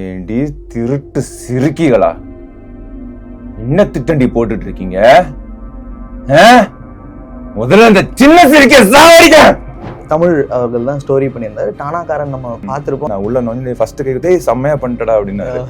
ஏண்டி திருட்டு சிறுக்கிகளா, என்ன திட்டண்டி போட்டுட்டு இருக்கீங்க? முதல்ல இந்த சின்ன சிறுக்கிய சாவடிக்க. தமிழ் அவர்கள் தான் ஸ்டோரி பண்ணியிருந்தாரு. டானாக்காரன் நம்ம பார்த்துருப்போம். நான் உள்ள நோண்டி ஃபர்ஸ்ட் கேட்குதே செம்மையா பண்ணிட்டடா அப்படின்னாரு.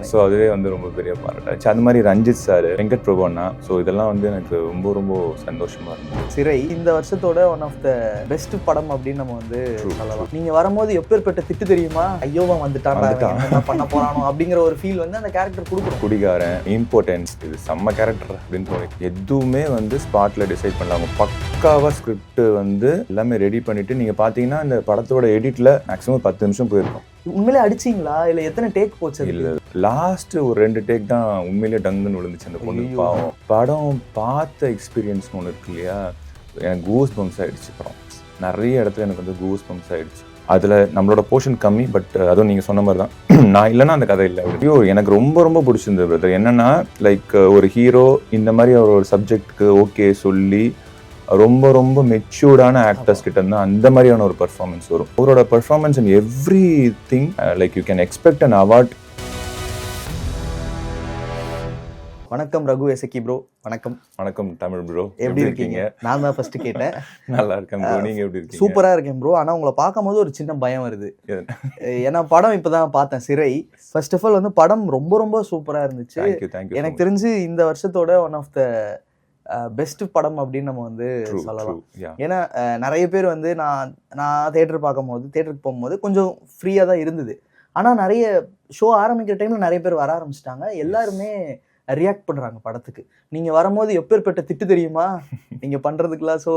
ஸோ அதுவே வந்து ரொம்ப பெரிய பாராட்டாச்சு. அந்த மாதிரி ரஞ்சித் சார், வெங்கட் பிரபு அண்ணா, ஸோ இதெல்லாம் வந்து எனக்கு ரொம்ப ரொம்ப சந்தோஷமா இருந்தது. சிறை இந்த வருஷத்தோட ஒன் ஆஃப் த பெஸ்ட் படம் அப்படின்னு நம்ம வந்து சொல்லலாம். நீங்க வரும்போது எப்பேற்பட்ட திட்டு தெரியுமா, ஐயோவா வந்துட்டான் என்ன பண்ண போறானோ அப்படிங்கிற ஒரு ஃபீல் வந்து அந்த கேரக்டர் கொடுக்கும். குடிகாரன், இம்பார்ட்டன்ஸ், இது செம்ம கேரக்டர் அப்படின்னு தோணி எதுவுமே வந்து ஸ்பாட்ல டிசைட் பண்ணலாம். பக்காவா ஸ்கிரிப்ட் வந்து எல்லாமே ரெடி பண்ணிட்டு நீங்க பாத்தீங்கன்னா இந்த படத்தோட எடிட்ல மேக்ஸிமம் 10 நிமிஷம் போயிருக்கும். உண்மையிலே அடிச்சிங்களா இல்ல எத்தனை டேக் போச்சு? இல்ல, லாஸ்ட் ஒரு 2 டேக் தான் உண்மையிலே டங்குன்னு விழுந்துச்சு அந்த பொண்ணு. பாவம். படம் பார்த்த எக்ஸ்பீரியன்ஸ் ஒன்று இருக்கு இல்லையா, எனக்கு கூஸ் பம்ப்ஸ் ஆயிடுச்சு. படம் நிறைய இடத்துல எனக்கு வந்து கூஸ் பம்ப்ஸ் ஆயிடுச்சு. அதுல நம்மளோட போர்ஷன் கம்மி, பட் அதுவும் நீங்க சொன்ன மாதிரி தான். நான் இல்லைன்னா அந்த கதை இல்லை. ஐயோ, எனக்கு ரொம்ப ரொம்ப பிடிச்சிருந்தது பிரதர். என்னன்னா லைக் ஒரு ஹீரோ இந்த மாதிரி ஒரு சப்ஜெக்ட்க்கு ஓகே சொல்லி ரொம்ப ரொம்ப மெச்சூர்டான ஆக்டர்ஸ் கிட்ட இருந்தா அந்த மாதிரியான ஒரு பெர்ஃபார்மன்ஸ் வரும். அவரோட performance in every thing like you can expect an award. வணக்கம் ரகு எசக்கி ப்ரோ. வணக்கம். வணக்கம் தமிழ் ப்ரோ, எப்படி இருக்கீங்க? நான் தான் ஃபர்ஸ்ட் கேட்டேன். நல்லா இருக்கேன் ப்ரோ, நீங்க எப்படி இருக்கீங்க? சூப்பரா இருக்கேன் ப்ரோ. ஆனா உங்களை பார்க்கும்போது ஒரு சின்ன பயம் வருது. ஏன்னா படம் இப்பதான் பார்த்தேன், சிறை. ஃபர்ஸ்ட் ஆஃப் ஆல் வந்து படம் ரொம்ப ரொம்ப சூப்பரா இருந்துச்சு. எனக்கு தெரிஞ்சு இந்த வருஷத்தோட ஒன் ஆஃப் த பெஸ்ட் படம் அப்படின்னு நம்ம வந்து சொல்லலாம். ஏன்னா நிறைய பேர் வந்து நான் தேட்டருக்கு போகும்போது கொஞ்சம் ஃப்ரீயா தான் இருந்தது. ஆனா நிறைய ஷோ ஆரம்பிக்கிற டைம்ல நிறைய பேர் வர ஆரம்பிச்சிட்டாங்க. எல்லாருமே ரியாக்ட் பண்றாங்க படத்துக்கு. நீங்க வரும்போது எப்பேற்பட்ட திட்டு தெரியுமா நீங்க பண்றதுக்குலாம். ஸோ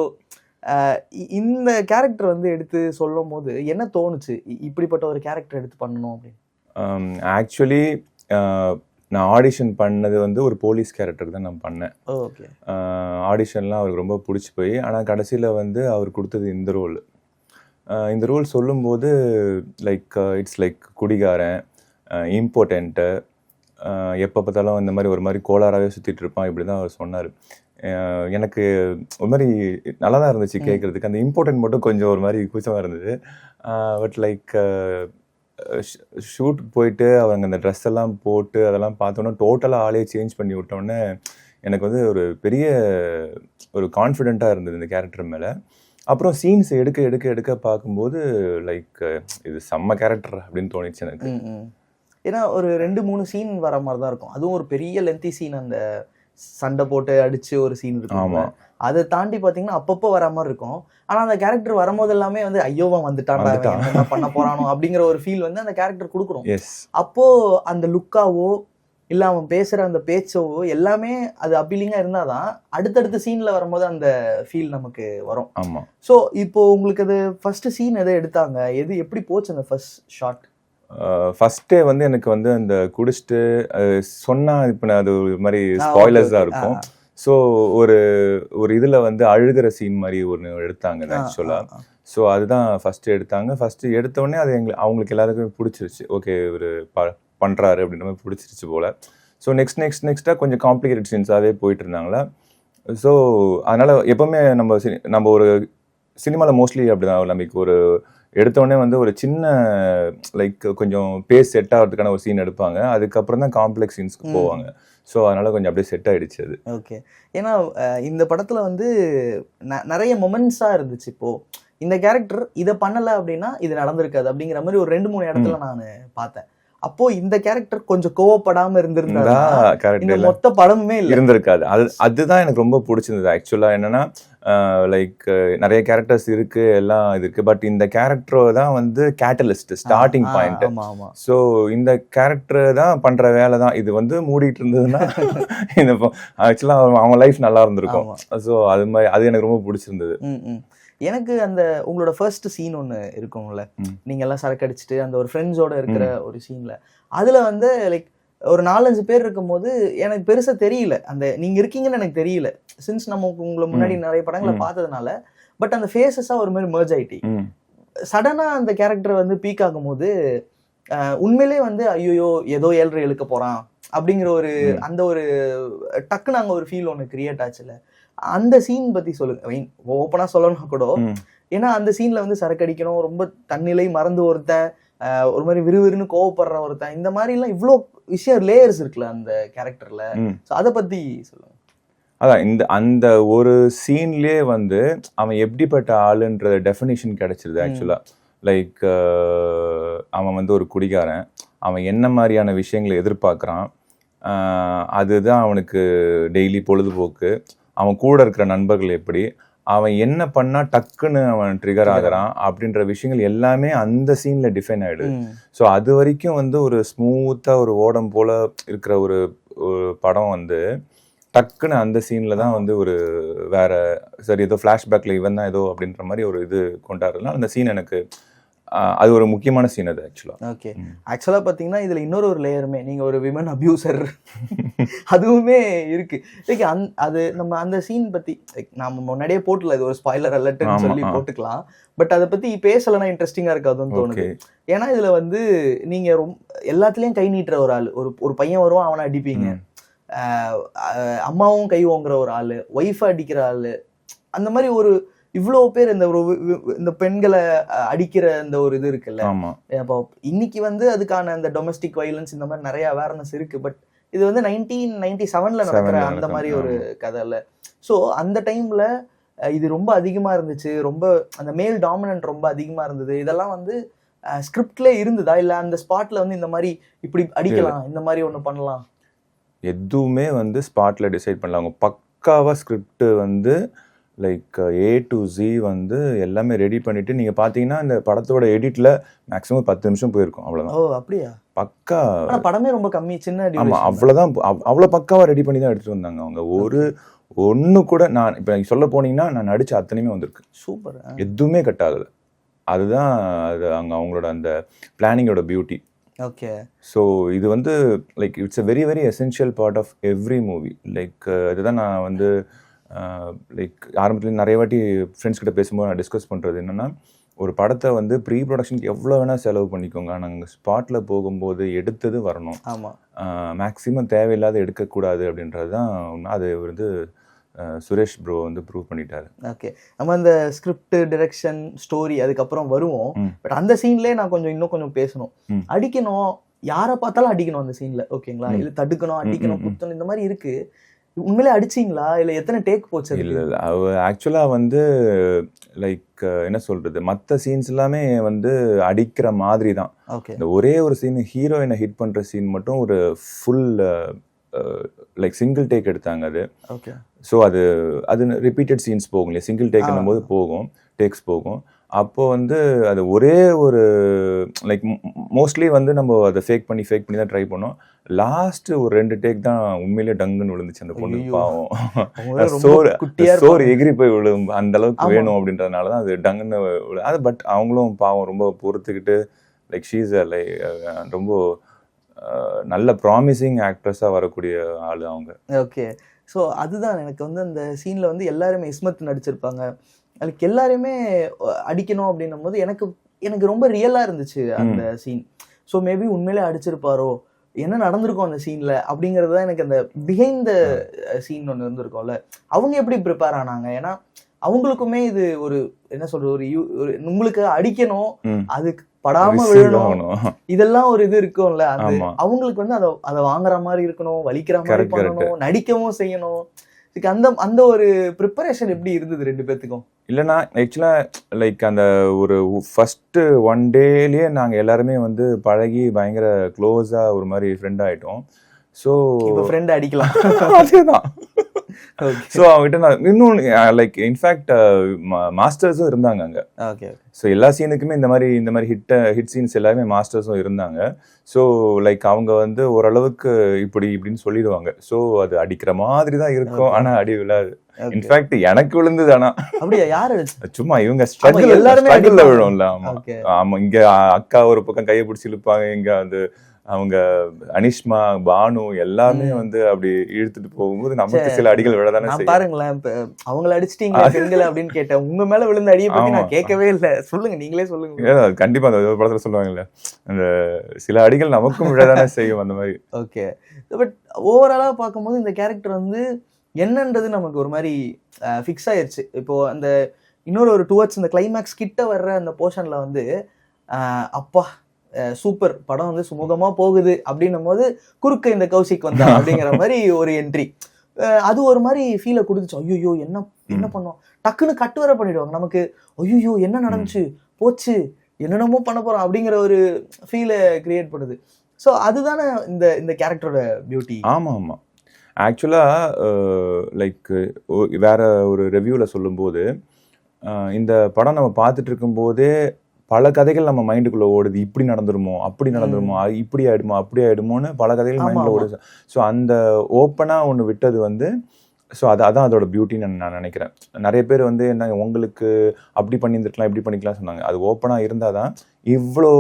இந்த கேரக்டர் வந்து எடுத்து சொல்லும் போது என்ன தோணுச்சு, இப்படிப்பட்ட ஒரு கேரக்டர் எடுத்து பண்ணணும் அப்படின்னு? ஆக்சுவலி நான் ஆடிஷன் பண்ணது வந்து ஒரு போலீஸ் கேரக்டர் தான் நான் பண்ணேன். ஆடிஷன்லாம் அவருக்கு ரொம்ப பிடிச்சி போய், ஆனால் கடைசியில் வந்து அவர் கொடுத்தது இந்த ரோல். இந்த ரோல் சொல்லும்போது லைக் இட்ஸ் லைக் குடிகாரன், இம்பார்ட்டன்ட்டு, எப்போ பார்த்தாலும் இந்த மாதிரி ஒரு மாதிரி கோளாறாகவே சுற்றிட்டு இருப்பான், இப்படி தான் அவர் சொன்னார். எனக்கு ஒரு மாதிரி நல்லா தான் இருந்துச்சு கேட்குறதுக்கு. அந்த இம்பார்ட்டன்ட் மட்டும் கொஞ்சம் ஒரு மாதிரி கூச்சமாக இருந்தது. பட் லைக் ஷூட் போயிட்டு அவங்க அந்த ட்ரெஸ் எல்லாம் போட்டு அதெல்லாம் பார்த்தோன்னா டோட்டலாக ஆளே சேஞ்ச் பண்ணி விட்டோன்னே எனக்கு வந்து ஒரு பெரிய ஒரு கான்ஃபிடென்ட்டாக இருந்தது இந்த கேரக்டர் மேலே. அப்புறம் சீன்ஸ் எடுக்க எடுக்க எடுக்க பார்க்கும்போது லைக் இது செம்ம கேரக்டர் அப்படின்னு தோணிச்சு எனக்கு. ஏன்னா ஒரு 2-3 சீன் வர மாதிரி தான் இருக்கும். அதுவும் ஒரு பெரிய லென்த்தி சீன், அந்த சண்டை போட்டு அடிச்சு ஒரு சீன் இருக்கும். ஆமாம், அதை தாண்டி பார்த்தீங்கன்னா அப்பப்போ வர மாதிரி இருக்கும். ஆனால் அந்த கேரக்டர் வரும்போது எல்லாமே வந்து ஐயோவா வந்துட்டான் என்ன பண்ண போறானோ அப்படிங்கிற ஒரு ஃபீல் வந்து அந்த கேரக்டர் கொடுக்குறோம். அப்போ அந்த லுக்காவோ இல்லை அவன் பேசுற அந்த பேச்சோவோ எல்லாமே அது அப்பீலிங்கா இருந்தாதான் அடுத்தடுத்த சீன்ல வரும்போது அந்த ஃபீல் நமக்கு வரும். ஆமா. ஸோ இப்போ உங்களுக்கு அது ஃபர்ஸ்ட் சீன் எதை எடுத்தாங்க, எது எப்படி போச்சு அந்த ஃபர்ஸ்ட் ஷாட்? ஃபர்ஸ்டே வந்து எனக்கு வந்து அந்த குடிச்சிட்டு சொன்னா இப்போ அது ஒரு மாதிரி ஸ்பாய்லர்ஸாக இருக்கும். ஸோ ஒரு இதில் வந்து அழுகிற சீன் மாதிரி ஒன்று எடுத்தாங்க ஆக்சுவலாக. ஸோ அதுதான் ஃபஸ்ட்டு எடுத்தாங்க. ஃபஸ்ட்டு எடுத்தோடனே அது அவங்களுக்கு எல்லாருக்குமே பிடிச்சிருச்சு. ஓகே, ஒரு பண்ணுறாரு அப்படின்ற மாதிரி பிடிச்சிருச்சு போல். ஸோ நெக்ஸ்ட்டாக கொஞ்சம் காம்ப்ளிகேட்டட் சீன்ஸாகவே போயிட்டு இருந்தாங்களா. ஸோ அதனால் எப்போவுமே நம்ம ஒரு சினிமாவில் மோஸ்ட்லி அப்படி தான், நமக்கு ஒரு எடுத்தோடனே வந்து ஒரு சின்ன லைக் கொஞ்சம் பேஸ் செட் ஆகிறதுக்கான ஒரு சீன் எடுப்பாங்க, அதுக்கப்புறம் தான் காம்ப்ளெக்ஸ் சீன்ஸ்க்கு போவாங்க. ஸோ அதனால கொஞ்சம் அப்படியே செட் ஆயிடுச்சு அது. ஓகே. ஏன்னா இந்த படத்துல வந்து நிறைய மொமெண்ட்ஸா இருந்துச்சு. இப்போ இந்த கேரக்டர் இதை பண்ணல அப்படின்னா இது நடந்திருக்காது அப்படிங்கிற மாதிரி ஒரு 2-3 இடத்துல நான் பார்த்தேன். அப்போ இந்த கேரக்டர் கொஞ்சம் கோவப்படாம இருந்திருந்தா மொத்த படமுமே இருந்திருக்காது. அதுதான் எனக்கு ரொம்ப பிடிச்சிருந்தது ஆக்சுவலா. என்னன்னா லைக் நிறைய கேரக்டர்ஸ் இருக்கு, எல்லாம் இருக்கு, பட் இந்த கேரக்டர் தான் வந்து கேட்டலிஸ்ட், ஸ்டார்டிங் பாயிண்ட். ஸோ இந்த கேரக்டர் தான் பண்ற வேலை தான். இது வந்து மூடிட்டு இருந்ததுன்னா இந்த ஆக்சுவலா அவங்க லைஃப் நல்லா இருந்திருக்கும். ஸோ அது மாதிரி அது எனக்கு ரொம்ப பிடிச்சிருந்தது. எனக்கு அந்த உங்களோட ஃபர்ஸ்ட் சீன் ஒன்று இருக்கும்ல, நீங்க எல்லாம் சரக்கு அடிச்சுட்டு அந்த ஒரு ஃப்ரெண்ட்ஸோட இருக்கிற ஒரு சீன்ல, அதுல வந்து லைக் ஒரு 4-5 பேர் இருக்கும்போது எனக்கு பெருசா தெரியல அந்த நீங்க இருக்கீங்கன்னு எனக்கு தெரியல. சின்ஸ் நம்ம உங்களை முன்னாடி நிறைய படங்களை பார்த்ததுனால, பட் அந்த ஃபேஸஸா ஒரு மாதிரி மர்ஜ் ஆயிட்டி. சடனா அந்த கேரக்டர் வந்து பீக் ஆகும்போது உண்மையிலே வந்து ஐயோ ஏதோ 7 இழுக்க போறான் அப்படிங்கிற ஒரு அந்த ஒரு டக்குன்னு அங்க ஒரு ஃபீல் ஒன்று கிரியேட் ஆச்சுல. அந்த சீன் பத்தி சொல்லுங்க, ஓப்பனா சொல்லணும் கூட. ஏன்னா அந்த சீன்ல வந்து சரக்கு அடிக்கணும், ரொம்ப தன்னிலை மறந்து ஒருத்தன் ஒரு மாதிரி விறுவிறுன்னு கோவப்படுற ஒருத்தன், இந்த மாதிரி எல்லாம் இவ்வளோ விஷயம் லேயர்ஸ் இருக்குல்ல அந்த கேரக்டர்ல. ஸோ அதை பத்தி சொல்லுங்க. அதான் அந்த ஒரு சீன்லயே வந்து அவன் எப்படிப்பட்ட ஆளுன்ற டெஃபினிஷன் கிடைச்சிருது ஆக்சுவலா. லைக் அவன் வந்து ஒரு குடிகாரன், அவன் என்ன மாதிரியான விஷயங்களை எதிர்பார்க்குறான், அதுதான் அவனுக்கு டெய்லி பொழுதுபோக்கு, அவன் கூட இருக்கிற நண்பர்கள் எப்படி, அவன் என்ன பண்ணா டக்குன்னு அவன் ட்ரிகர் ஆகுறான் அப்படின்ற விஷயங்கள் எல்லாமே அந்த சீன்ல டிஃபைன் ஆயிடுது. ஸோ அது வரைக்கும் வந்து ஒரு ஸ்மூத்தா ஒரு ஓடம் போல இருக்கிற ஒரு படம் வந்து டக்குன்னு அந்த சீன்ல தான் வந்து ஒரு வேற சரி ஏதோ ஃபிளாஷ்பேக்ல இவன் தான் ஏதோ அப்படின்ற மாதிரி ஒரு இது கொண்டாடுறதுனால அந்த சீன் எனக்கு அது ஒரு முக்கியமான சீன் அது ஆக்சுவலா. ஓகே, ஆக்சுவலா பாத்தீங்கன்னா இதுல இன்னொரு ஒரு லேயருமே, நீங்க ஒரு விமன் அபியூசர் அதுவுமே இருக்கு. லைக் அது நம்ம அந்த சீன் பத்தி நாம முன்னாடியே போட்டுல, இது ஒரு ஸ்பாய்லர் அலர்ட்னு சொல்லி போட்டுக்கலாம். பட் அதை பத்தி பேசலன்னா இன்ட்ரெஸ்டிங்கா இருக்காதுன்னு தோணுது. ஏன்னா இதுல வந்து நீங்க எல்லாத்துலயும் கை நீட்டுற ஒரு ஆள், ஒரு பையன் வருவான், அவனை அடிப்பீங்க, அம்மாவும் கை ஓங்குற ஒரு ஆளு, ஒய்ஃபை அடிக்கிற ஆளு, அந்த மாதிரி ஒரு இவ்வளோ பேர் இந்த பெண்களை அடிக்கிற இந்த ஒரு இது இருக்குல்ல. அப்போ இன்னைக்கு வந்து அதுக்கான இந்த டொமஸ்டிக் வயலன்ஸ் இந்த மாதிரி நிறைய அவேர்னஸ் இருக்கு. பட் இது வந்து 1997ல நடக்கிற அந்த மாதிரி ஒரு கதை இல்ல. ஸோ அந்த டைம்ல இது ரொம்ப அதிகமா இருந்துச்சு, ரொம்ப அந்த மேல் டாமினன்ட் ரொம்ப அதிகமா இருந்தது. இதெல்லாம் வந்து ஸ்கிரிப்ட்ல இருந்ததா, இல்ல அந்த ஸ்பாட்ல வந்து இந்த மாதிரி இப்படி அடிக்கலாம், இந்த மாதிரி ஒண்ணு பண்ணலாம், எதுவுமே வந்து ஸ்பாட்ல டிசைட் பண்ணலாம். அவங்க பக்காவா ஸ்கிரிப்ட் வந்து லைக் A to Z வந்து எல்லாமே ரெடி பண்ணிட்டு, நீங்க பாத்தீங்கன்னா இந்த படத்தோட எடிட்ல மேக்ஸிமம் 10 நிமிஷம் போயிருக்கும், அவ்வளவுதான். ஓ அப்படியா? பக்கா படமே ரொம்ப கம்மி, சின்ன. ஆமா, அவ்வளவுதான். அவ்வளவு பக்காவா ரெடி பண்ணி தான் எடுத்துட்டு வந்தாங்க அவங்க. ஒண்ணு கூட நான் இப்ப சொல்ல போனீங்கன்னா நான் நடிச்ச அத்தனையுமே வந்திருக்கு. சூப்பர். எதுவுமே கட் ஆகல. அதுதான் அது அவங்களோட அந்த பிளானிங்கோட பியூட்டி. ஓகே. ஸோ இது வந்து like it's a very very essential part of every movie. Like இதுதான் நான் வந்து லைக் ஆரம்பத்துல நிறைய வாட்டி ஃப்ரெண்ட்ஸ் கிட்ட பேசும்போது நான் டிஸ்கஸ் பண்ணுறது என்னென்னா, ஒரு படத்தை வந்து ப்ரீ ப்ரொடக்ஷனுக்கு எவ்வளோ வேணால் செலவு பண்ணிக்கோங்க, நாங்கள் ஸ்பாட்டில் போகும்போது எடுத்தது வரணும். ஆமாம், மேக்ஸிமம் தேவையில்லாத எடுக்கக்கூடாது அப்படின்றது தான். அது வந்து சுரேஷ் ப்ரோ வந்து ப்ரூவ் பண்ணிட்டாரு. ஓகே, நம்ம அந்த ஸ்கிரிப்ட், டைரக்ஷன், ஸ்டோரி அதுக்கப்புறம் வருவோம். பட் அந்த சீன்லேயே நான் இன்னும் கொஞ்சம் பேசணும். அடிக்கணும், யாரை பார்த்தாலும் அடிக்கணும் அந்த சீன்ல, ஓகேங்களா? இல்லை தடுக்கணும், அடிக்கணும், குத்தணும், இந்த மாதிரி இருக்கு. உண்மையிலே அடிச்சிங்களா, இல்லை எத்தனை டேக் போச்சு? இல்லை ஆக்சுவலாக வந்து லைக் என்ன சொல்றது, மற்ற சீன்ஸ் எல்லாமே வந்து அடிக்கிற மாதிரி தான். ஓகே, இந்த ஒரே ஒரு சீன், ஹீரோயினை ஹிட் பண்ற சீன் மட்டும் ஒரு ஃபுல் லைக் சிங்கிள் டேக் எடுத்தாங்க அது. ஓகே. ஸோ அது ரிப்பீட்டட் சீன்ஸ் போகும் இல்லையா, சிங்கிள் டேக்னும் போது போகும், டேக்ஸ் போகும். அப்போ வந்து அது ஒரே ஒரு லைக் மோஸ்ட்லி வந்து நம்ம அதை ஃபேக் பண்ணி தான் ட்ரை பண்ணோம். லாஸ்ட் ஒரு 2 டேக் தான் உண்மையிலேயே டங்குன்னு விழுந்துச்சு அந்த பொண்ணு. பாவம், சோறு எகிரி போய் விழும், அந்த அளவுக்கு வேணும் அப்படின்றதுனால தான் அது டங்குன்னு அது. பட் அவங்களும் பாவம் ரொம்ப பொறுத்துக்கிட்டு லைக் ஷீஸ் லைக் ரொம்ப நல்ல ப்ராமிசிங் ஆக்ட்ரஸாக வரக்கூடிய ஆள் அவங்க. ஓகே, ஸோ அதுதான் எனக்கு வந்து அந்த சீனில் வந்து எல்லாருமே இஸ்மத் நடிச்சிருப்பாங்க, அதுக்கு எல்லாருமே அடிக்கணும் அப்படின்னும் போது எனக்கு ரொம்ப ரியலாக இருந்துச்சு அந்த சீன். ஸோ மேபி உண்மையிலே அடிச்சிருப்பாரோ, என்ன நடந்திருக்கும் அந்த சீனில் அப்படிங்கிறது தான் எனக்கு அந்த பிஹைண்ட் த சீன் ஒன்று இருந்திருக்கும்ல, அவங்க எப்படி ப்ரிப்பேர் ஆனாங்க. ஏன்னா அவங்களுக்குமே இது ஒரு என்ன சொல்றது, ஒரு உங்களுக்கு அடிக்கணும், அதுக்கு படாம விழணும், இதெல்லாம் ஒரு இது இருக்கும்ல. அது அவங்களுக்கு வந்து அதை வாங்குற மாதிரி இருக்கணும், வலிக்கிற மாதிரி பண்ணணும், நடிக்கவும் செய்யணும். அந்த ஒரு ப்ரிப்பரேஷன் எப்படி இருந்தது 2 பேத்துக்கும்? இல்லைன்னா ஆக்சுவலா லைக் அந்த ஒரு ஃபர்ஸ்ட் 1 டேலயே நாங்க எல்லாருமே வந்து பழகி பயங்கர க்ளோஸா ஒரு மாதிரி ஃப்ரெண்ட் ஆயிட்டோம். ஸோ ஃப்ரெண்ட் அடிக்கலாம் அதேதான். ஸோ அவங்ககிட்ட நான் இன்னும் லைக் இன்ஃபேக்ட் மாஸ்டர்ஸும் இருந்தாங்க அங்கே. ஓகே. ஸோ எல்லா சீனுக்குமே இந்த மாதிரி ஹிட் சீன்ஸ் எல்லாமே மாஸ்டர்ஸும் இருந்தாங்க. ஸோ லைக் அவங்க வந்து ஓரளவுக்கு இப்படின்னு சொல்லிடுவாங்க. ஸோ அது அடிக்கிற மாதிரி தான் இருக்கும், ஆனா அடி விழாது. இன்ஃபேக்ட் எனக்கு விழுந்தது. ஆனா அப்படியா? யாரு? சும்மா இவங்க ஸ்ட்ரகிள்ல விழும்ல. ஆமா ஆமா, இங்க அக்கா ஒரு பக்கம் கையை பிடிச்சி இழுப்பாங்க, இங்க வந்து அவங்க அனிஷ்மா, பானு எல்லாமே வந்து அப்படி இழுத்துட்டு போகும்போது நமக்கு சில அடிகள் விழதானே செய்யும். பாருங்களேன், அவங்கள அடிச்சிட்டீங்க பெண்களை அப்படின்னு கேட்டேன், உங்க மேல விழுந்த அடியை பத்தி நான் கேட்கவே இல்லை. சொல்லுங்க, நீங்களே சொல்லுங்க. கண்டிப்பா அந்த படத்துல சொல்லுவாங்கல்ல, அந்த சில அடிகள் நமக்கும் விழதானே செய்யும் அந்த மாதிரி. ஓகே, பட் ஓவராலா பார்க்கும்போது இந்த கேரக்டர் வந்து என்னன்றது நமக்கு ஒரு மாதிரி ஃபிக்ஸ் ஆயிருச்சு. இப்போ அந்த இன்னொரு டுவர்ட்ஸ் இந்த கிளைமேக்ஸ் கிட்ட வர்ற அந்த போர்ஷன்ல வந்து அப்பா சூப்பர் படம் வந்து சுமூகமா போகுது அப்படின்னும் போது குறுக்க இந்த கௌசிக் வந்தா அப்படிங்கிற மாதிரி ஒரு என்ட்ரி, அது ஒரு மாதிரி ஃபீலை கொடுத்துச்சு. ஐயோ என்ன பண்ணோம், டக்குன்னு கட்டு வர பண்ணிடுவாங்க நமக்கு. ஐயோ என்ன நடந்துச்சு, போச்சு, என்னென்னமோ பண்ண போறோம் அப்படிங்கிற ஒரு ஃபீலை கிரியேட் பண்ணுது. ஸோ அதுதானே இந்த கேரக்டரோட பியூட்டி. ஆமா ஆக்சுவலா லைக் வேற ஒரு ரிவ்யூல சொல்லும்போது, இந்த படம் நம்ம பார்த்துட்டு இருக்கும்போதே பல கதைகள் நம்ம மைண்டுக்குள்ள ஓடுது. இப்படி நடந்துருமோ, அப்படி நடந்துருமோ, இப்படி ஆயிடுமோ, அப்படி ஆயிடுமோன்னு பல கதைகள் மைண்ட்ல ஓடுது. ஸோ அந்த ஓப்பனா ஒன்று விட்டது வந்து, ஸோ அதான் அதோட பியூட்டின்னு நான் நினைக்கிறேன். நிறைய பேர் வந்து என்ன உங்களுக்கு அப்படி பண்ணியிருந்துருக்கலாம், இப்படி பண்ணிக்கலாம் சொன்னாங்க. அது ஓப்பனாக இருந்தால் தான் இவ்வளோ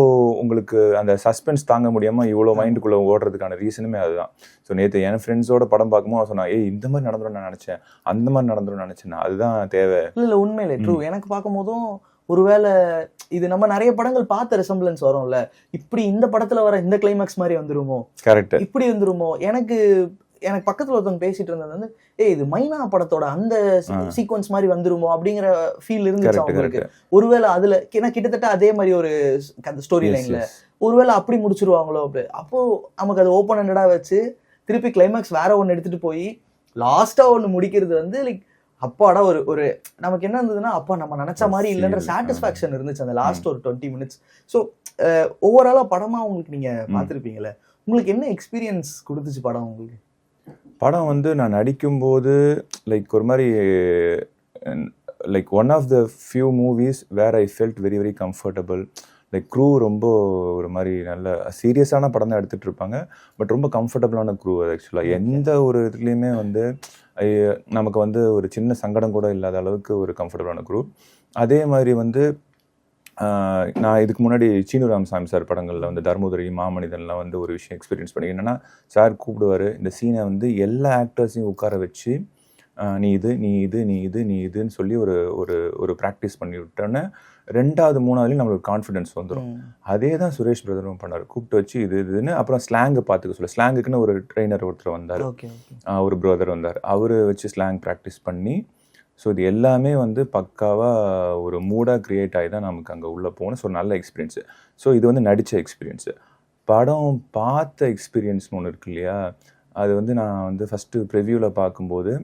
உங்களுக்கு அந்த சஸ்பென்ஸ் தாங்க முடியாமல் இவ்வளோ மைண்டுக்குள்ளே ஓடுறதுக்கான ரீசனுமே அதுதான். ஸோ நேற்று என் ஃப்ரெண்ட்ஸோட படம் பார்க்கும்போது சொன்னாங்க, இந்த மாதிரி நடந்துடும் நான் நினச்சேன், அந்த மாதிரி நடந்துடும் நினச்சேன். அதுதான் தேவை. இல்லை உண்மையிலே ட்ரூ. எனக்கு பார்க்கும்போதும் ஒருவேளை இது நம்ம நிறைய படங்கள் பார்த்த ரெசம்பிளன்ஸ் வரும்ல, இப்படி இந்த படத்துல வர இந்த கிளைமேக்ஸ் மாதிரி வந்துருமோ, கரெக்ட், இப்படி வந்துருமோ. எனக்கு பக்கத்துல ஒருத்தவங்க பேசிட்டு இருந்தது வந்து, இது மைனா படத்தோட அந்த சீக்வன்ஸ் மாதிரி வந்துருமோ அப்படிங்கிற ஃபீல் இருந்துச்சு அவங்களுக்கு. ஒருவேளை அதுல கிட்டத்தட்ட அதே மாதிரி ஒரு ஸ்டோரி லைன்ல ஒருவேளை அப்படி முடிச்சிருவாங்களோ. அப்போ நமக்கு அது ஓப்பன் ஹேண்டடா வச்சு திருப்பி கிளைமேக்ஸ் வேற ஒன்னு எடுத்துட்டு போய் லாஸ்டா ஒன்னு முடிக்கிறது வந்து லைக் அப்பாடா ஒரு நமக்கு என்ன இருந்ததுன்னா, அப்பா நம்ம நினைச்ச மாதிரி இல்லைன்ற சாட்டிஸ்ஃபேக்ஷன் இருந்துச்சு அந்த லாஸ்ட் ஒரு 20 minutes. ஸோ ஓவராலா படமா உங்களுக்கு நீங்க பார்த்துருப்பீங்கல்ல, உங்களுக்கு என்ன எக்ஸ்பீரியன்ஸ் கொடுத்துச்சு படம் உங்களுக்கு? படம் வந்து நான் நடிக்கும்போது லைக் ஒரு மாதிரி like one of the few movies where I felt very very comfortable. Like crew ரொம்ப ஒரு மாதிரி நல்ல சீரியஸான படம் தான் எடுத்துகிட்டு இருப்பாங்க, பட் ரொம்ப கம்ஃபர்டபுளான க்ரூ. அது ஆக்சுவலாக எந்த ஒரு இதுலேயுமே வந்து நமக்கு வந்து ஒரு சின்ன சங்கடம் கூட இல்லாத அளவுக்கு ஒரு கம்ஃபர்டபுளான க்ரூ. அதே மாதிரி வந்து நான் இதுக்கு முன்னாடி சீனு ராமசாமி சார் படங்களில் வந்து தர்மதுரை, மாமனிதன்லாம் வந்து ஒரு விஷயம் எக்ஸ்பீரியன்ஸ் பண்ணி, என்னென்னா சார் கூப்பிடுவார், இந்த சீனை வந்து எல்லா ஆக்டர்ஸையும் உட்கார வச்சு நீ இதுன்னு சொல்லி ஒரு ப்ராக்டிஸ் பண்ணி விட்டோன்னே 2வது 3வதுலேயும் நம்மளுக்கு கான்ஃபிடென்ஸ் வந்துடும். அதே தான் சுரேஷ் பிரதரும் பண்ணார். கூப்பிட்டு வச்சு இதுன்னு அப்புறம் ஸ்லாங்கு பார்த்துக்க சொல்ல, ஸ்லாங்குக்குன்னு ஒரு ட்ரெயினர் ஒருத்தர் வந்தார், ஒரு பிரதர் வந்தார், அவர் வச்சு ஸ்லாங் ப்ராக்டிஸ் பண்ணி. ஸோ இது எல்லாமே வந்து பக்காவாக ஒரு மூடாக க்ரியேட் ஆகி தான் நமக்கு அங்கே உள்ளே போகணும். ஸோ நல்ல எக்ஸ்பீரியன்ஸு. ஸோ இது வந்து நடித்த எக்ஸ்பீரியன்ஸு. படம் பார்த்த எக்ஸ்பீரியன்ஸ்னு ஒன்று இருக்கு இல்லையா, அது வந்து நான் வந்து ஃபஸ்ட்டு ப்ரிவ்யூவில் பார்க்கும்போது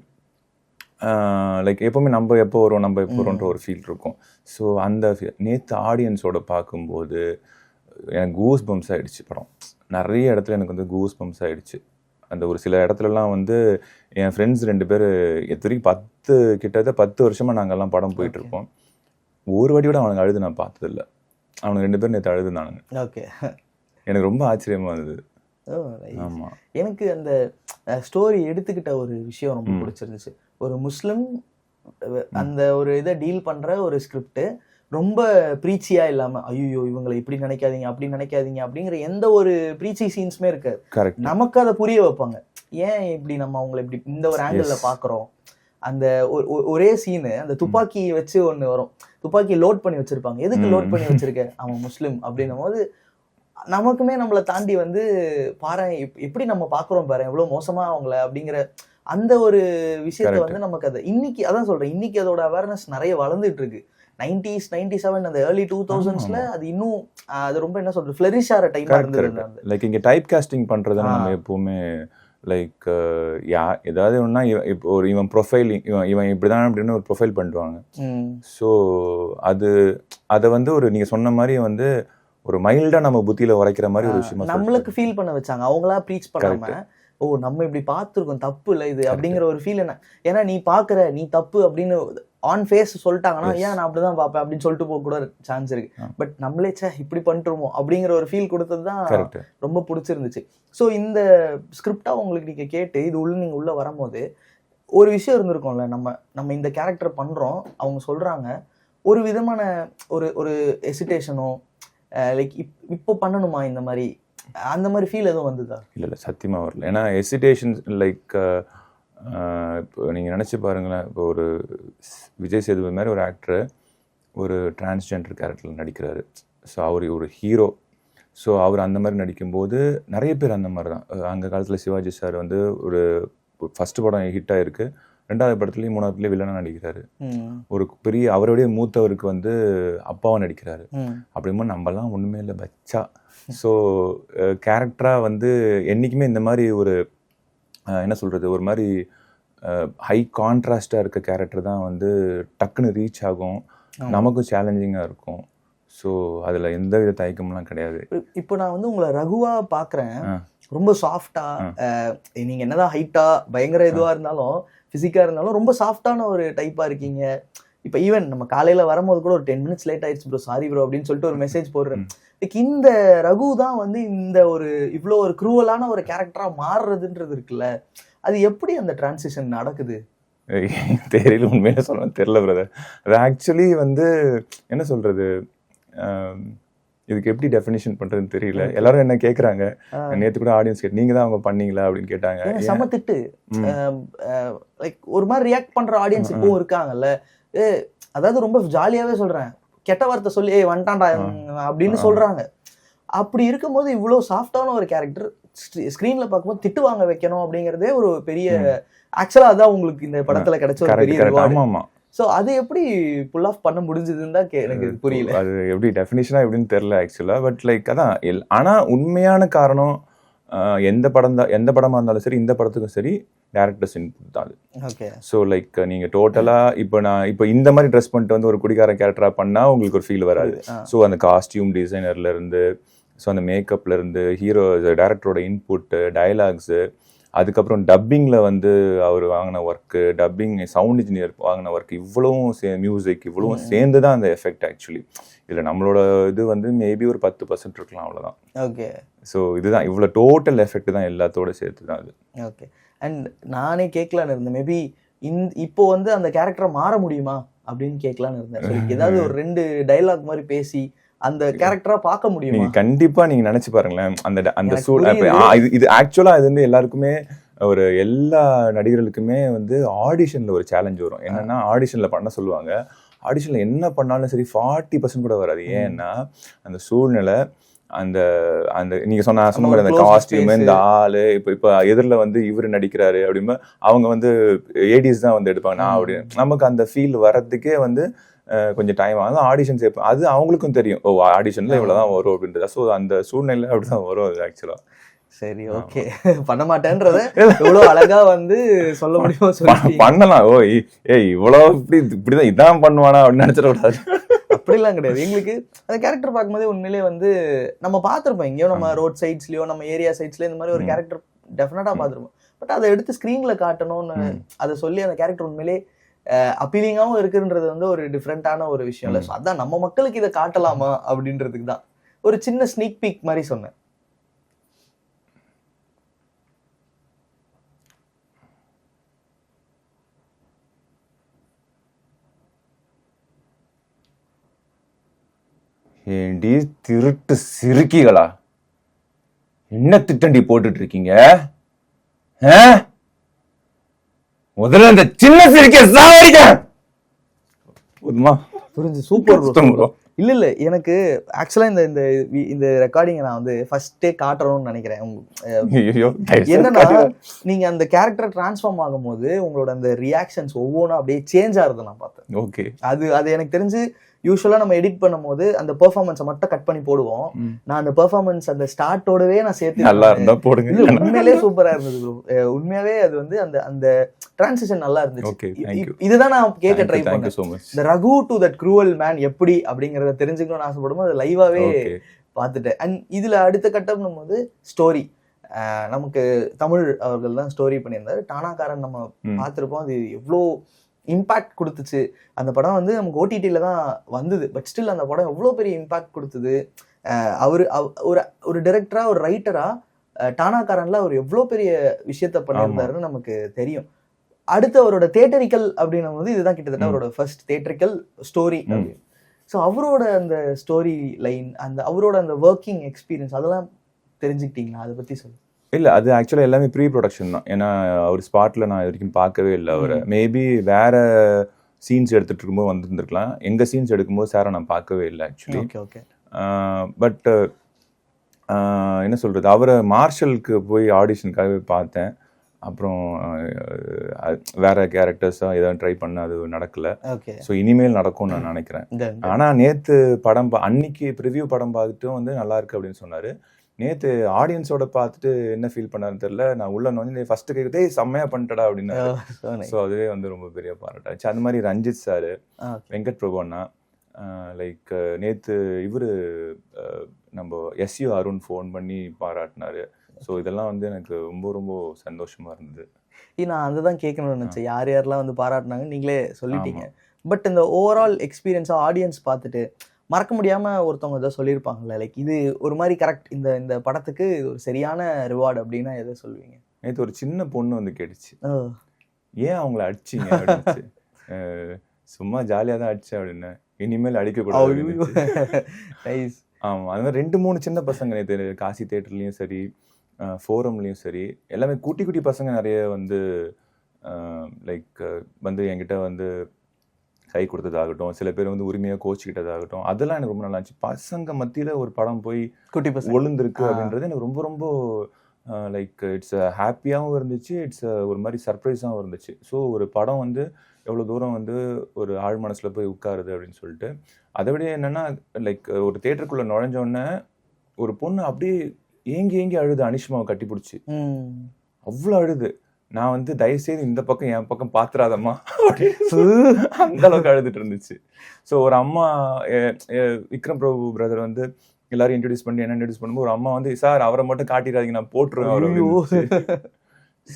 லைக் எப்போவுமே நம்ம எப்போ வரோன்ற ஒரு ஃபீல் இருக்கும். ஸோ அந்த நேற்று ஆடியன்ஸோட பார்க்கும்போது எனக்கு கூஸ் பம்ப்ஸ் ஆகிடுச்சு. படம் நிறைய இடத்துல எனக்கு வந்து கூஸ் பம்ப்ஸ் ஆகிடுச்சு. அந்த ஒரு சில இடத்துலலாம் வந்து என் ஃப்ரெண்ட்ஸ் 2 பேர் வரைக்கும் கிட்டத்தட்ட 10 வருஷமாக நாங்கள்லாம் படம் போயிட்டுருப்போம். ஒரு வாட்டியோட அவனுங்க அழுது நான் பார்த்ததில்ல. அவனுங்க 2 பேர் நேற்று அழுதுனானுங்க. ஓகே, எனக்கு ரொம்ப ஆச்சரியமாக இருந்தது. ஆமாம், எனக்கு அந்த ஸ்டோரி எடுத்துக்கிட்ட ஒரு விஷயம் ரொம்ப பிடிச்சிருந்துச்சு. ஒரு முஸ்லிம் அந்த ஒரு இதை டீல் பண்ணுற ஒரு ஸ்கிரிப்ட் ரொம்ப ப்ரீச்சியா இல்லாம, ஐயோ இவங்களை இப்படி நினைக்காதீங்க அப்படி நினைக்காதீங்க அப்படிங்கிற எந்த ஒரு ப்ரீச்சி சீன்ஸுமே இருக்காது. நமக்கு அதை புரிய வைப்பாங்க, ஏன் இப்படி நம்ம அவங்களை இப்படி இந்த ஒரு ஆங்கிள் பாக்குறோம். அந்த ஒரே சீனு, அந்த துப்பாக்கி வச்சு ஒண்ணு வரும், துப்பாக்கி லோட் பண்ணி வச்சிருப்பாங்க, எதுக்கு லோட் பண்ணி வச்சிருக்க, அவன் முஸ்லிம் அப்படின்னும் போது நமக்குமே நம்மளை தாண்டி வந்து பாரு எப்படி நம்ம பாக்குறோம், பாரு எவ்வளவு மோசமா அவங்கள அப்படிங்கிற அந்த ஒரு விஷயத்த வந்து நமக்கு அதை இன்னைக்கு அதான் சொல்றேன், இன்னைக்கு அதோட அவேர்னஸ் நிறைய வளர்ந்துட்டு இருக்கு. 90s 97 அந்த early 2000sல அது இன்னும் அது ரொம்ப என்ன சொல்றது ஃப்ளரிஷ் ஆற டைமா இருந்தது. லைக் இங்க டைப் காஸ்டிங் பண்றத நம்ம எப்பவுமே லைக் ஏதாவது ஒன்னா இப்போ ஒரு இவன் ப்ரொஃபைல் இவன் இப்படிதான் அப்படின்னு ஒரு ப்ரொஃபைல் பண்ணுவாங்க. ஸோ அதை வந்து ஒரு நீங்க சொன்ன மாதிரி வந்து ஒரு மைல்டா நம்ம புத்தியில உரைக்கிற மாதிரி ஒரு விஷயமா நம்மளுக்கு ஃபீல் பண்ண வச்சாங்க. அவங்களா ப்ரீச் பண்ணாம, ஓ நம்ம இப்படி பார்த்துருக்கோம், தப்பு இல்லை இது அப்படிங்கிற ஒரு ஃபீல். என்ன ஏன்னா நீ பாக்குற நீ தப்பு அப்படின்னு ஆன் ஃபேஸ் சொல்லிட்டாங்கன்னா, ஏன் நான் அப்படிதான் பார்ப்பேன் அப்படின்னு சொல்லிட்டு போக கூட சான்ஸ் இருக்கு. பட் நம்மளே இப்படி பண்ணிட்டுருமோ அப்படிங்கிற ஒரு ஃபீல் கொடுத்தது தான் ரொம்ப பிடிச்சிருந்துச்சு. ஸோ இந்த ஸ்கிரிப்டா உங்களுக்கு நீங்க கேட்டு இது உள்ள நீங்க உள்ள வரும்போது ஒரு விஷயம் இருந்திருக்கும்ல, நம்ம இந்த கேரக்டர் பண்றோம், அவங்க சொல்றாங்க, ஒரு விதமான ஒரு எசிடேஷனோ லைக் இப்போ பண்ணணுமா இந்த மாதிரி, அந்த மாதிரி ஃபீல் எதுவும் வந்ததா? இல்லை சத்தியமாக வரல. ஏன்னா எசிடேஷன் லைக் இப்போ நீங்கள் நினச்சி பாருங்களேன், இப்போ ஒரு விஜய் சேதுபதி மாதிரி ஒரு ஆக்டர் ஒரு டிரான்ஸ்ஜெண்டர் கேரக்டரில் நடிக்கிறாரு. ஸோ அவர் ஒரு ஹீரோ. ஸோ அவர் அந்த மாதிரி நடிக்கும்போது நிறைய பேர் அந்த மாதிரி தான். அந்த காலத்தில் சிவாஜி சார் வந்து ஒரு ஃபஸ்ட்டு படம் ஹிட் ஆகிருக்கு, 2வது படத்துலயும் 3வது படத்துலயும் வில்லனா நடிக்கிறாரு. ஒரு பெரிய அவருடைய மூத்தவருக்கு வந்து அப்பாவா நடிக்கிறாரு. அப்படிங்கும்போது நம்மலாம் ஒண்ணுமே இல்லை பச்சா. ஸோ கேரக்டரா வந்து என்னைக்குமே இந்த மாதிரி ஒரு என்ன சொல்றது, ஒரு மாதிரி ஹை கான்ட்ராஸ்டா இருக்க கேரக்டர் தான் வந்து டக்குன்னு ரீச் ஆகும், நமக்கும் சேலஞ்சிங்கா இருக்கும். ஸோ அதில் எந்த வித தயக்கம்லாம் கிடையாது. இப்போ நான் வந்து உங்களை ரகுவா பார்க்குறேன், ரொம்ப சாஃப்டா, நீங்க என்னதான் ஹைட்டா பயங்கர இதுவா இருந்தாலும் பிசிக்கா இருந்தாலும் ரொம்ப சாஃப்டான ஒரு டைப்பா இருக்கீங்க. இப்போ ஈவன் நம்ம காலையில வரும்போது கூட ஒரு 10 minutes லேட் ஆயிடுச்சு ப்ரோ, சாரி ப்ரோ அப்படின்னு சொல்லிட்டு ஒரு மெசேஜ் போடுறேன். இந்த ரகு தான் வந்து இந்த ஒரு இவ்வளோ ஒரு குரூவலான ஒரு கேரக்டரா மாறுறதுன்றது இருக்குல்ல, அது எப்படி அந்த டிரான்சிஷன் நடக்குது? தெரியல, உண்மையில சொல்ல தெரியல பிரதர். அது ஆக்சுவலி வந்து என்ன சொல்றது, இதுக்கு எப்படி டெஃபினிஷன் பண்றதுன்னு தெரியல. எல்லாரும் என்ன கேக்குறாங்க, நேத்து கூட ஆடியன்ஸ் கேட்டு நீங்க தான் அவங்க பண்ணீங்களா அப்படின்னு கேட்டாங்க. செம திட்டு, லைக் ஒரு மாதிரி ரியாக்ட் பண்ற ஆடியன்ஸ் இப்பவும் இருக்காங்கல்ல. அதாவது ரொம்ப ஜாலியாவே சொல்றேன், கெட்ட வார்த்தை சொல்லி வந்துட்டான்டா அப்படின்னு சொல்றாங்க. அப்படி இருக்கும்போது இவ்வளவு சாஃப்டான ஒரு கேரக்டர் ஸ்கிரீன்ல பார்க்கும்போது திட்டு வாங்க வைக்கணும் அப்படிங்கறதே ஒரு பெரிய, ஆக்சுவலா அதான் உங்களுக்கு இந்த படத்துல கிடைச்ச ஒரு பெரிய ரிவார்டு. ஸோ அது எப்படி புல் ஆஃப் பண்ண முடிஞ்சதுன்னு தான் எனக்கு புரியல. அது எப்படி டெஃபினிஷனா எப்படின்னு தெரியல ஆக்சுவலா. பட் லைக் அதான் ஆனா உண்மையான காரணம் எந்த படமா இருந்தாலும் சரி, இந்த படத்துக்கும் சரி, டேரக்டர்ஸ் இன்புட் தான் அது. ஓகே. ஸோ லைக் நீங்க டோட்டலா இப்போ இந்த மாதிரி ட்ரெஸ் பண்ணிட்டு வந்து ஒரு குடிகார கேரக்டரா பண்ணா உங்களுக்கு ஒரு ஃபீல் வராது. ஸோ அந்த காஸ்டியூம் டிசைனர்ல இருந்து, ஸோ அந்த மேக்கப்ல இருந்து, ஹீரோ டைரக்டரோட இன்புட்டு, டயலாக்ஸு, அதுக்கப்புறம் டப்பிங்கில் வந்து அவர் வாங்கின ஒர்க்கு, டப்பிங் சவுண்ட் இன்ஜினியர் வாங்கின ஒர்க், இவ்வளவும் மியூசிக் இவ்வளவும் சேர்ந்து தான் அந்த எஃபெக்ட் ஆக்சுவலி. இதில் நம்மளோட இது வந்து மேபி ஒரு 10% இருக்கலாம், அவ்வளோதான். ஓகே. ஸோ இதுதான் இவ்வளோ டோட்டல் எஃபெக்ட் தான் எல்லாத்தோட சேர்த்து தான் அது. ஓகே. அண்ட் நானே கேட்கலான்னு இருந்தேன், மேபி இப்போ வந்து அந்த கேரக்டரை மாற முடியுமா அப்படின்னு கேட்கலான்னு இருந்தேன். ஏதாவது ஒரு 2 டைலாக் மாதிரி பேசி அந்த கேரக்டரா பார்க்க முடியும். நீங்க கண்டிப்பா நீங்க நினைச்சு பாருங்களேன், அந்த இது ஆக்சுவலா இது வந்து எல்லாருக்குமே ஒரு எல்லா நடிகர்களுக்குமே வந்து ஆடிஷன்ல ஒரு சேலஞ்ச் வரும். என்னன்னா ஆடிஷன்ல பண்ண சொல்லுவாங்க, ஆடிஷன்ல என்ன பண்ணாலும் சரி 40% கூட வராது. ஏன்னா அந்த சூழ்நிலை, அந்த அந்த நீங்க சொன்ன அந்த காஸ்டியூம், இந்த ஆளு, இப்ப எதிரில் வந்து இவரு நடிக்கிறாரு அப்படின்னா அவங்க வந்து ஏடிஸ் தான் வந்து எடுப்பாங்க. நான் அப்படி நமக்கு அந்த ஃபீல் வர்றதுக்கே வந்து கொஞ்சம் டைம் ஆகும். ஆடிஷன்ஸ் அது அவங்களுக்கும் தெரியும், ஓ ஆடிஷன்ல இவ்வளவுதான் வரும் அப்படின்றத. ஸோ அந்த சூழ்நிலை அப்படிதான் வரும் அது ஆக்சுவலா. சரி, ஓகே. பண்ண மாட்டேன்றத இவ்வளவு அழகா வந்து சொல்ல முடியுமோ பண்ணலாம். ஓ இவ்வளவு இப்படிதான் இதான் பண்ணுவானா அப்படின்னு நினைச்சிடக்கூடாது. அப்படிலாம் கிடையாது. எங்களுக்கு அந்த கேரக்டர் பார்க்கும்போதே உண்மையிலே வந்து நம்ம பார்த்துருப்போம், எங்கேயோ நம்ம ரோட் சைட்ஸ்லயோ நம்ம ஏரியா சைட்ஸ்லயோ இந்த மாதிரி ஒரு கேரக்டர் டெஃபினட்டா பார்த்துருப்போம். பட் அதை எடுத்து ஸ்கிரீன்ல காட்டணும்னு அதை சொல்லி அந்த கேரக்டர் உண்மையிலே அப்பீலிங்காவும் இருக்குன்றது வந்து ஒரு டிஃப்ரெண்டான ஒரு விஷயம் இல்லை. ஸோ அதான் நம்ம மக்களுக்கு இதை காட்டலாமா அப்படின்றதுக்கு தான் ஒரு சின்ன ஸ்னீக் பீக் மாதிரி சொன்னேன். ஏண்டி திருட்டு சிறுக்கிகளா, என்ன திட்டண்டி போட்டுட்டு இருக்கீங்க? முதல்ல இந்த சின்ன சிரிக்க சாவடிக்க. புரிஞ்சு, சூப்பர். இல்ல இல்ல, எனக்கு ஆக்சுவலா இந்த இந்த ரெக்கார்டிங்கை நான் வந்து ஃபர்ஸ்டே காட்டணும்னு நினைக்கிறேன். என்னன்னா நீங்க அந்த கேரக்டர் டிரான்ஸ்ஃபார்ம் ஆகும்போது உங்களோட அந்த ரியாக்ஷன்ஸ் ஒவ்வொன்றும் அப்படியே சேஞ்ச் ஆகுது நான் பார்த்தேன். ஓகே. அது எனக்கு தெரிஞ்சு யூஸ்வலா நம்ம எடிட் பண்ணும்போது அந்த பெர்ஃபார்மன்ஸை மட்டும் கட் பண்ணி போடுவோம். நான் அந்த பெர்ஃபார்மன்ஸ் அந்த ஸ்டார்ட்டோடவே நான் சேர்த்து நல்லா இருந்தா போடுங்க. உண்மையிலேயே சூப்பரா இருந்தது ப்ரோ. உண்மையாவே அது வந்து அந்த அந்த டிரான்சிஷன் நல்லா இருந்துச்சு. இதுதான் நான் கேட்க ட்ரை பண்ணேன். இந்த Raghu to that cruel man எப்படி அப்படிங்கறத தெரிஞ்சுக்கணும்னு ஆசைப்படும்போது அது லைவாவே பார்த்துட்டேன். அண்ட் இதுல அடுத்த கட்டம்னும் போது ஸ்டோரி, நமக்கு தமிழ் அவர்கள் தான் ஸ்டோரி பண்ணியிருந்தாரு. டானாக்காரன் நம்ம பார்த்துருப்போம், அது எவ்வளோ இம்பாக்ட் கொடுத்துச்சு. அந்த படம் வந்து நமக்கு ஓடிடியில தான் வந்தது, பட் ஸ்டில் அந்த படம் எவ்வளோ பெரிய இம்பாக்ட் கொடுத்தது. ஒரு டைரக்டரா, ஒரு ரைட்டரா டானாக்காரன்ல அவர் எவ்வளோ பெரிய விஷயத்த பண்ணியிருந்தாருன்னு நமக்கு தெரியும். அடுத்து அவரோட தியேட்டரிக்கல் அப்படின்னும் போது இதுதான் கிட்டத்தட்ட அவரோட ஃபர்ஸ்ட் தியேட்டரிக்கல் ஸ்டோரி. ஸோ அவரோட அந்த ஸ்டோரி லைன், அந்த அவரோட அந்த ஒர்க்கிங் எக்ஸ்பீரியன்ஸ் அதெல்லாம் தெரிஞ்சுக்கிட்டீங்களா? அதை பத்தி சொல்லு. இல்லை, அது ஆக்சுவலாக எல்லாமே ப்ரீ ப்ரொடக்ஷன் தான். ஏன்னா அவர் ஸ்பாட்டில் நான் இது வரைக்கும் பார்க்கவே இல்லை அவரை. மேபி வேற சீன்ஸ் எடுத்துகிட்டு இருக்கும்போது வந்துருந்துருக்கலாம். எங்கள் சீன்ஸ் எடுக்கும்போது சாரை நான் பார்க்கவே இல்லை ஆக்சுவலி. ஓகே. பட் என்ன சொல்கிறது, அவரை மார்ஷலுக்கு போய் ஆடிஷனுக்காகவே பார்த்தேன். அப்புறம் வேற கேரக்டர்ஸா ஏதாவது ட்ரை பண்ண அது நடக்கல. ஓகே. ஸோ இனிமேல் நடக்கும்னு நான் நினைக்கிறேன். ஆனா நேத்து படம் அன்னைக்கு ப்ரிவியூ படம் பார்த்துட்டும் வந்து நல்லா இருக்கு அப்படின்னு சொன்னாரு. நேத்து ஆடியன்ஸோட பார்த்துட்டு என்ன ஃபீல் பண்ணாருன்னு தெரியல. நான் உள்ள நுழைஞ்சு ஃபர்ஸ்ட் கேட்குறதே செம்மையா பண்ணிட்டடா அப்படின்னு. ஸோ அதுவே வந்து ரொம்ப பெரிய பாராட்டாச்சு. அந்த மாதிரி ரஞ்சித் சார், வெங்கட் பிரபு அண்ணா, லைக் நேத்து இவரு நம்ம எஸ்யூ அருண் ஃபோன் பண்ணி பாராட்டினாரு. ஸோ இதெல்லாம் வந்து எனக்கு ரொம்ப ரொம்ப சந்தோஷமா இருந்தது. நான் அதுதான் கேட்கணும்னு நினைச்சேன். யார் யாரெல்லாம் வந்து பாராட்டினாங்க நீங்களே சொல்லிட்டீங்க. பட் இந்த ஓவரால் எக்ஸ்பீரியன்ஸா ஆடியன்ஸ் பார்த்துட்டு மறக்க முடியாம ஒருத்தவங்க ஏதோ சொல்லியிருப்பாங்கல்ல, லைக் இது ஒரு மாதிரி கரெக்ட், இந்த படத்துக்கு ஒரு சரியான ரிவார்டு அப்படின்னா எதை சொல்லுவீங்க? நேற்று ஒரு சின்ன பொண்ணு வந்து கேட்டுச்சு, ஏன் அவங்கள அடிச்சிங்க அப்படின்னுச்சு. சும்மா ஜாலியாக தான் அடிச்சேன் அப்படின்னு. இனிமேல் அடிக்கக்கூடாது. ஆமாம், அது மாதிரி 2-3 சின்ன பசங்க நேற்று காசி தேட்டர்லேயும் சரி, ஃபோரம்லேயும் சரி, எல்லாமே குட்டி குட்டி பசங்க நிறைய வந்து லைக் வந்து என்கிட்ட வந்து கை கொடுத்ததாகட்டும், சில பேர் வந்து உரிமையாக கோச்சிக்கிட்டதாகட்டும், அதெல்லாம் எனக்கு ரொம்ப நல்லா இருந்துச்சு. பசங்க மத்தியில் ஒரு படம் போய் குட்டி பசங்க ஒழுந்திருக்கு அப்படின்றது எனக்கு ரொம்ப ரொம்ப லைக் இட்ஸ் ஹாப்பியாகவும் இருந்துச்சு, இட்ஸ் ஒரு மாதிரி சர்ப்ரைஸாகவும் இருந்துச்சு. ஸோ ஒரு படம் வந்து எவ்வளோ தூரம் வந்து ஒரு ஆழ் மனசில் போய் உட்காருது அப்படின்னு சொல்லிட்டு. அதை விட என்னென்னா, லைக் ஒரு தேட்டருக்குள்ளே நுழைஞ்சோடனே ஒரு பொண்ணு அப்படியே ஏங்கி ஏங்கி அழுது அனிஷ்மாவை கட்டி பிடிச்சி. அவ்வளோ அழுது. நான் வந்து தயவுசெய்து இந்த பக்கம் என் பக்கம் பாத்துறாதம்மா அப்படின்னு அந்த அளவுக்கு அழுதுட்டு இருந்துச்சு. ஸோ ஒரு அம்மா, விக்ரம் பிரபு பிரதர் வந்து எல்லாரும் இன்ட்ரடியூஸ் பண்ணி என்ன இன்ட்ரடியூஸ் பண்ணும்போது ஒரு அம்மா வந்து, சார் அவரை மட்டும் காட்டிடாதீங்க, நான் போட்டுருவேன் அவரை.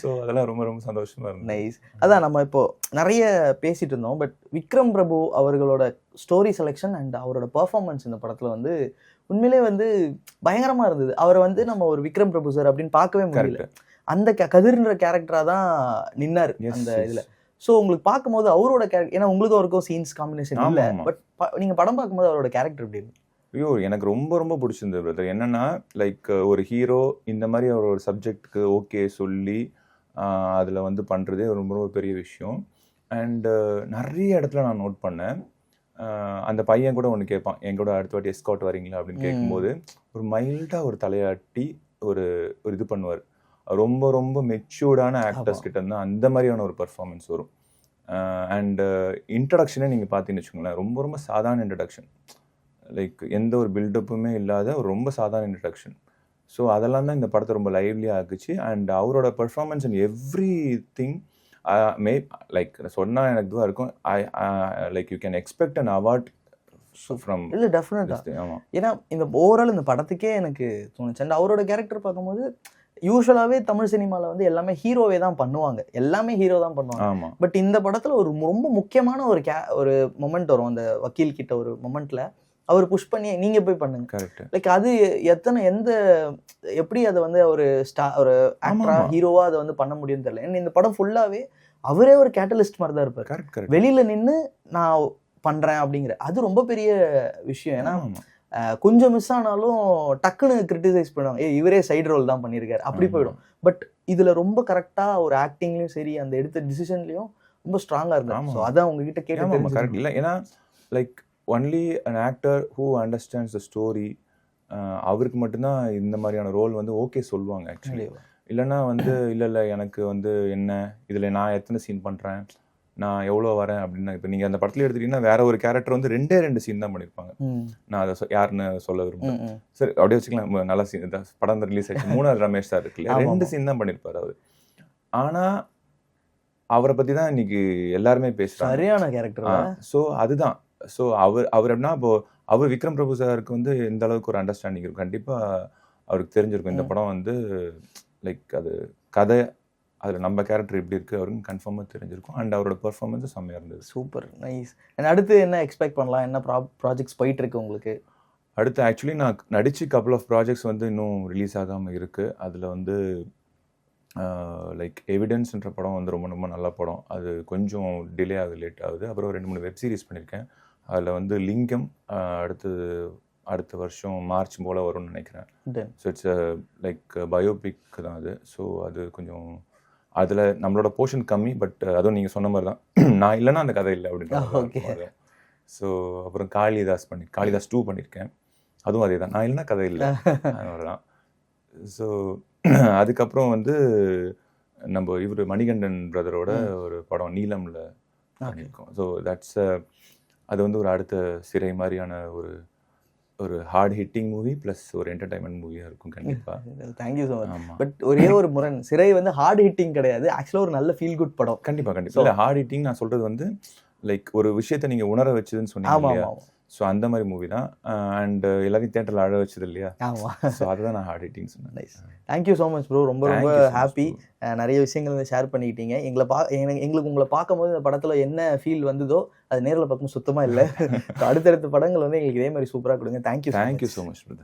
ஸோ அதெல்லாம் ரொம்ப ரொம்ப சந்தோஷமா இருந்தது. நைஸ். அதான் நம்ம இப்போ நிறைய பேசிட்டு இருந்தோம். பட் விக்ரம் பிரபு அவர்களோட ஸ்டோரி செலெக்ஷன் அண்ட் அவரோட பெர்ஃபார்மன்ஸ் இந்த படத்துல வந்து உண்மையிலே வந்து பயங்கரமா இருந்தது. அவரை வந்து நம்ம ஒரு விக்ரம் பிரபு சார் அப்படின்னு பார்க்கவே முடியல. அந்த கதிர்ன்ற கேரக்டரா தான் நின்னாரு அந்த இதுல. ஸோ உங்களுக்கு பார்க்கும்போது அவரோட கேரக்டர், ஏன்னா உங்களுக்கு அவருக்கும் சீன்ஸ் காம்பினேஷன் இல்லை, பட் நீங்க படம் பார்க்கும்போது அவரோட கேரக்டர் எப்படி இருக்கு? ஐயோ, எனக்கு ரொம்ப ரொம்ப பிடிச்சிருந்தது பிரதர். என்னன்னா, லைக் ஒரு ஹீரோ இந்த மாதிரி அவரோட சப்ஜெக்டுக்கு ஓகே சொல்லி அதில் வந்து பண்ணுறதே ரொம்ப ரொம்ப பெரிய விஷயம். அண்டு நிறைய இடத்துல நான் நோட் பண்ணேன். அந்த பையன் கூட ஒன்று கேட்பான், என் கூட அடுத்த வாட்டி எஸ்காட் வரீங்களா அப்படின்னு கேட்கும்போது ஒரு மைல்டாக ஒரு தலையாட்டி ஒரு இது பண்ணுவார். ரொம்ப ரொம்ப மெச்சூர்டான ஆக்டர்ஸ் கிட்ட இருந்தால் அந்த மாதிரியான ஒரு பர்ஃபார்மன்ஸ் வரும். அண்டு இன்ட்ரடக்ஷனே நீங்கள் பார்த்தீங்கன்னு வச்சுக்கோங்களேன், ரொம்ப ரொம்ப சாதாரண இன்ட்ரடக்ஷன், லைக் எந்த ஒரு பில்டப்புமே இல்லாத ஒரு ரொம்ப சாதாரண இன்ட்ரடக்ஷன். ஸோ அதெல்லாம் தான் இந்த படத்தை ரொம்ப லைவ்லியாக ஆக்குச்சு. அண்ட் அவரோட performance and every thing like சொன்னால் எனக்கு இதுவாக இருக்கும். Like you can expect an award from. இல்லை, டெஃபினட்டாக. ஆமாம், ஏன்னா இந்த ஓவரால் இந்த படத்துக்கே எனக்கு தோணுச்சு. அண்ட் அவரோட கேரக்டர் பார்க்கும்போது யூஸ்வலாகவே தமிழ் சினிமாவில் வந்து எல்லாமே ஹீரோவே தான் பண்ணுவாங்க, எல்லாமே ஹீரோ தான் பண்ணுவாங்க. பட் இந்த படத்தில் ஒரு ரொம்ப முக்கியமான ஒரு மொமெண்ட் வரும். அந்த வக்கீல் கிட்ட ஒரு மொமெண்ட்ல அவர் புஷ் பண்ணி நீங்க போய் பண்ணுங்க. கரெக்ட். லைக் அது எப்படி அதை வந்து ஒரு ஒரு ஆக்டரா ஹீரோவா அதை வந்து பண்ண முடியும்னு தெரியல. ஏன்னா இந்த படம் ஃபுல்லாவே அவரே ஒரு கேட்டலிஸ்ட் மாதிரி தான் இருப்பார். வெளியில நின்று நான் பண்றேன் அப்படிங்கிற அது ரொம்ப பெரிய விஷயம். ஏன்னா கொஞ்சம் மிஸ் ஆனாலும் டக்குன்னு கிரிட்டிசைஸ் பண்ணுவாங்க, இவரே சைடு ரோல் தான் பண்ணியிருக்காரு அப்படி போயிடும். பட் இதுல ரொம்ப கரெக்டா ஒரு ஆக்டிங்லயும் சரி, அந்த எடுத்த டிசிஷன்லயும் ரொம்ப ஸ்ட்ராங்கா இருக்காங்க. ஸோ அதான் உங்ககிட்ட கேட்டு கரெக்ட் இல்லை. ஏன்னா like only an actor who understands the story, அவருக்கு மட்டும்தான் இந்த மாதிரியான ரோல் வந்து ஓகே சொல்லுவாங்க ஆக்சுவலி. இல்லைன்னா வந்து இல்லை எனக்கு வந்து என்ன இதில் நான் எத்தனை சீன் பண்ணுறேன், நான் எவ்வளோ வரேன் அப்படின்னா, இப்போ நீங்கள் அந்த படத்துல எடுத்துட்டீங்கன்னா வேற ஒரு கேரக்டர் வந்து 2 சீன் தான் பண்ணியிருப்பாங்க. நான் அதை யாருன்னு சொல்ல விரும்புகிறேன். சரி அப்படியே வச்சுக்கலாம், நல்ல சீன் படம் ரிலீஸ் ஆச்சு. 3 ரமேஷ் சார் இருக்கு இல்லையா, 2 சீன் தான் பண்ணியிருப்பாரு அவர். ஆனால் அவரை பற்றி தான் இன்னைக்கு எல்லாருமே பேசுகிறாங்க, சரியான கேரக்டர். ஸோ அதுதான். ஸோ அவர் எப்படின்னா, இப்போ அவர் விக்ரம் பிரபு சாருக்கு வந்து எந்த அளவுக்கு ஒரு அண்டர்ஸ்டாண்டிங் இருக்கும் கண்டிப்பாக அவருக்கு தெரிஞ்சிருக்கும். இந்த படம் வந்து லைக் அது கதை, அதில் நம்ம கேரக்டர் எப்படி இருக்குது அவருக்கு கன்ஃபார்மாக தெரிஞ்சிருக்கும். அண்ட் அவரோட பெர்ஃபார்மன்ஸும் செம்மையாக இருந்தது. Super, nice. அடுத்து என்ன எக்ஸ்பெக்ட் பண்ணலாம், என்ன ப்ராஜெக்ட்ஸ் போயிட்டு இருக்கு உங்களுக்கு? அடுத்து ஆக்சுவலி நான் நடிச்சு கப்புள் ஆஃப் ப்ராஜெக்ட்ஸ் வந்து இன்னும் ரிலீஸ் ஆகாமல் இருக்குது. அதில் வந்து லைக் எவிடன்ஸ்ன்ற படம் வந்து ரொம்ப ரொம்ப நல்ல படம், அது கொஞ்சம் டிலே ஆகுது, லேட் ஆகுது. அப்புறம் 2-3 வெப் சீரிஸ் பண்ணியிருக்கேன். அதில் வந்து லிங்கம் அடுத்த வருஷம் மார்ச் போல் வரும்னு நினைக்கிறேன். ஸோ இட்ஸ் லைக் பயோபிக் தான் அது. ஸோ அது கொஞ்சம் அதில் நம்மளோட போர்ஷன் கம்மி, பட் அதுவும் நீங்கள் சொன்ன மாதிரி தான், நான் இல்லைன்னா அந்த கதை இல்லை அப்படின்ற. ஸோ அப்புறம் காளிதாஸ் 2 பண்ணியிருக்கேன், அதுவும் அதே தான், நான் இல்லைன்னா கதை இல்லை, அதனால தான். ஸோ அதுக்கப்புறம் வந்து நம்ம இவர் மணிகண்டன் பிரதரோட ஒரு படம் நீலம்ல பண்ணியிருக்கோம். ஸோ தட்ஸ் அது வந்து ஒரு அடுத்த சிறை மாதிரியான ஒரு ஹார்ட் ஹிட்டிங் மூவி ப்ளஸ் ஒரு என்டர்டைன்மெண்ட் மூவியாக இருக்கும் கண்டிப்பாக. Thank you so much. பட் ஒரே ஒரு முரண், சிறை வந்து ஹார்ட் ஹிட்டிங் கிடையாது, ஆக்சுவலாக ஒரு நல்ல ஃபீல் குட் படம். கண்டிப்பாக இல்லை ஹார்ட் ஹிட்டிங் நான் சொல்கிறது வந்து லைக் ஒரு விஷயத்த நீங்கள் உணர வச்சதுன்னு சொன்னீங்க இல்லையா, ஸோ அந்த மாதிரி மூவி தான். அண்ட் எல்லாரையும் தேட்டரில் அழ வச்சது இல்லையா, ஆமாம். ஸோ அதுதான் நான் ஹார்ட் ஹிட்டிங் சொன்னேன். Nice, thank you so much bro. ரொம்ப ரொம்ப ஹாப்பி. நிறைய விஷயங்கள் வந்து ஷேர் பண்ணிக்கிட்டீங்க. எங்களுக்கு உங்களை பார்க்கும்போது இந்த படத்தில் என்ன ஃபீல் வந்ததோ அது நேரில் பார்க்கும்போது சுத்தமாக இல்லை. அடுத்தடுத்த படங்கள் வந்து எங்களுக்கு இதே மாதிரி சூப்பராக கொடுங்க. Thank you so much.